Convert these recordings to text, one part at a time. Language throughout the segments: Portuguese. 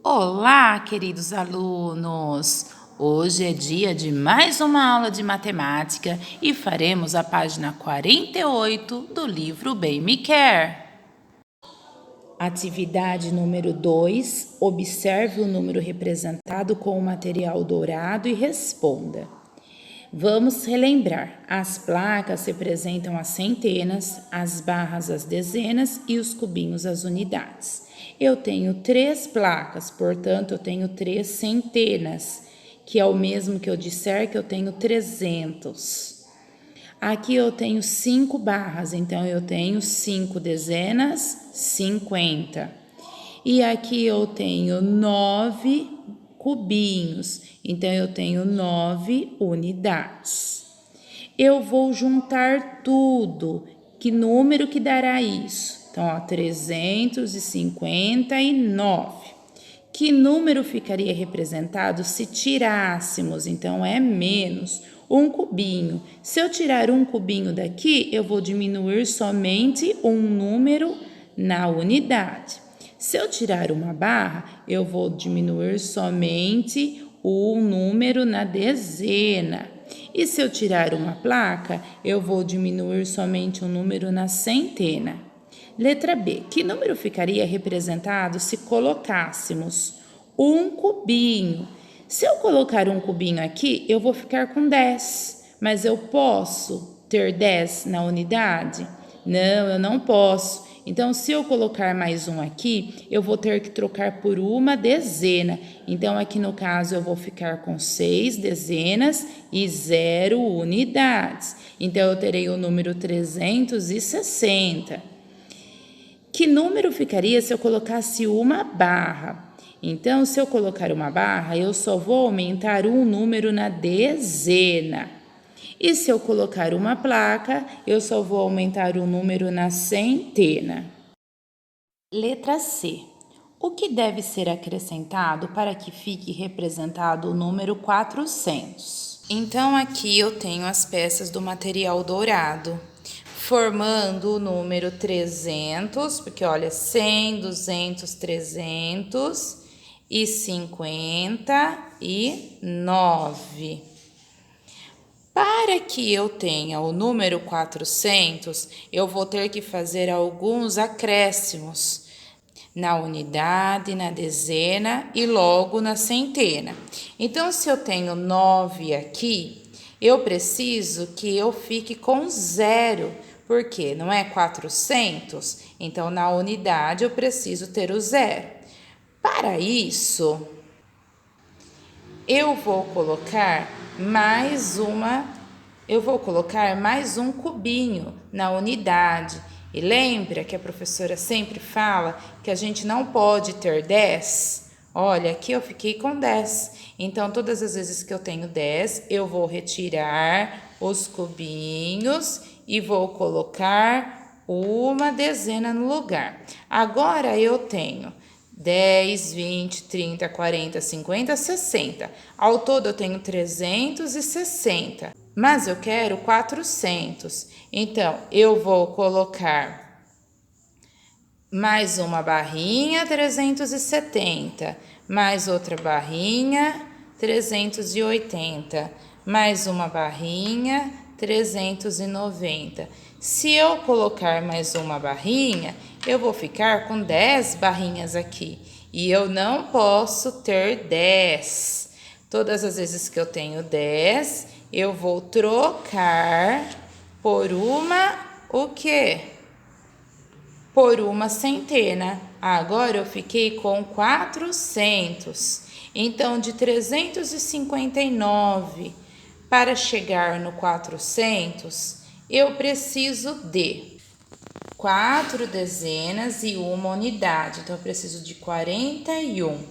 Olá, queridos alunos! Hoje é dia de mais uma aula de matemática e faremos a página 48 do livro Bem Me Quer. Atividade número 2. Observe o número representado com o material dourado e responda. Vamos relembrar. As placas representam as centenas, as barras as dezenas e os cubinhos as unidades. Eu tenho 3 placas, portanto, eu tenho 3 centenas, que é o mesmo que eu disser que eu tenho 300. Aqui eu tenho 5 barras, então eu tenho 5 dezenas, 50. E aqui eu tenho 9 cubinhos, então eu tenho 9 unidades. Eu vou juntar tudo. Que número que dará isso? Então, ó, 359. Que número ficaria representado se tirássemos? Então, é menos um cubinho. Se eu tirar um cubinho daqui, eu vou diminuir somente um número na unidade. Se eu tirar uma barra, eu vou diminuir somente um número na dezena. E se eu tirar uma placa, eu vou diminuir somente um número na centena. Letra B. Que número ficaria representado se colocássemos um cubinho? Se eu colocar um cubinho aqui, eu vou ficar com 10. Mas eu posso ter 10 na unidade? Não, eu não posso. Então, se eu colocar mais um aqui, eu vou ter que trocar por uma dezena. Então, aqui no caso, eu vou ficar com 6 dezenas e 0 unidades. Então, eu terei o número 360. Que número ficaria se eu colocasse uma barra? Então, se eu colocar uma barra, eu só vou aumentar um número na dezena. E se eu colocar uma placa, eu só vou aumentar um número na centena. Letra C. O que deve ser acrescentado para que fique representado o número 400? Então, aqui eu tenho as peças do material dourado, formando o número 300, porque olha, 100, 200, 300 e 59. Para que eu tenha o número 400, eu vou ter que fazer alguns acréscimos na unidade, na dezena e logo na centena. Então, se eu tenho 9 aqui, eu preciso que eu fique com 0, porque não é 400? Então, na unidade, eu preciso ter o 0. Para isso, eu vou colocar mais um cubinho na unidade. E lembra que a professora sempre fala que a gente não pode ter 10? Olha, aqui eu fiquei com 10. Então, todas as vezes que eu tenho 10, eu vou retirar os cubinhos e vou colocar uma dezena no lugar. Agora, eu tenho 10, 20, 30, 40, 50, 60. Ao todo eu tenho 360, mas eu quero 400. Então, eu vou colocar mais uma barrinha, 370, mais outra barrinha, 380, mais uma barrinha, 390. Se eu colocar mais uma barrinha, eu vou ficar com 10 barrinhas aqui. E eu não posso ter 10. Todas as vezes que eu tenho 10, eu vou trocar por uma, o quê? Por uma centena. Agora eu fiquei com 400. Então, de 359 para chegar no 400, eu preciso de 4 dezenas e uma unidade. Então, eu preciso de 41.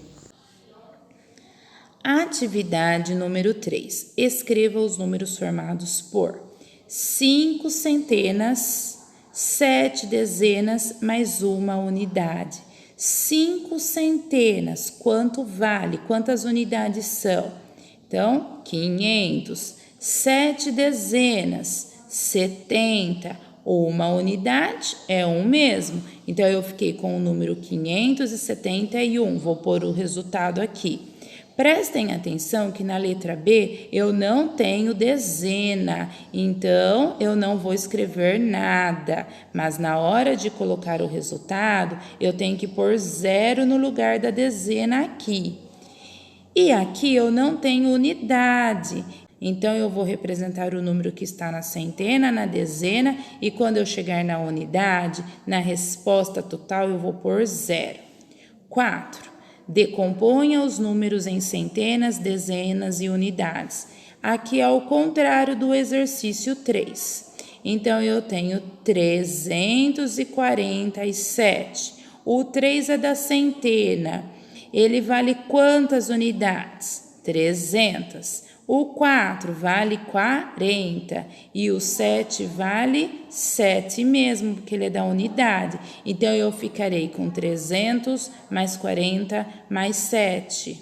Atividade número 3. Escreva os números formados por 5 centenas, 7 dezenas mais uma unidade. 5 centenas, quanto vale? Quantas unidades são? Então, 500. 7 dezenas, 70. uma unidade é um mesmo. Então, eu fiquei com o número 571. Vou pôr o resultado aqui. Prestem atenção que na letra B eu não tenho dezena, então eu não vou escrever nada. Mas na hora de colocar o resultado, eu tenho que pôr 0 no lugar da dezena aqui. E aqui eu não tenho unidade. Então, eu vou representar o número que está na centena, na dezena, e quando eu chegar na unidade, na resposta total, eu vou pôr 0. 4. Decomponha os números em centenas, dezenas e unidades. Aqui é o contrário do exercício 3. Então, eu tenho 347. O 3 é da centena. Ele vale quantas unidades? 300. O 4 vale 40 e o 7 vale 7 mesmo, porque ele é da unidade. Então, eu ficarei com 300 mais 40 mais 7.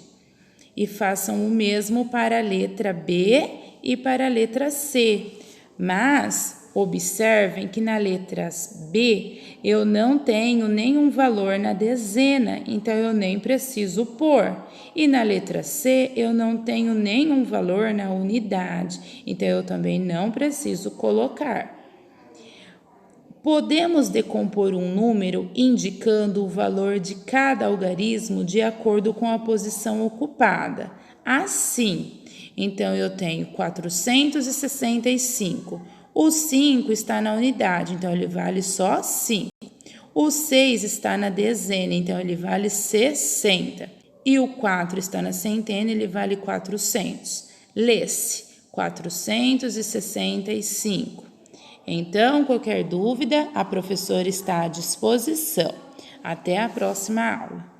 E façam o mesmo para a letra B e para a letra C. Mas observem que na letra B eu não tenho nenhum valor na dezena, então eu nem preciso pôr. E na letra C eu não tenho nenhum valor na unidade, então eu também não preciso colocar. Podemos decompor um número indicando o valor de cada algarismo de acordo com a posição ocupada. Assim, então eu tenho 465. O 5 está na unidade, então ele vale só 5. O 6 está na dezena, então ele vale 60. E o 4 está na centena, ele vale 400. Lê-se 465. Então, qualquer dúvida, a professora está à disposição. Até a próxima aula.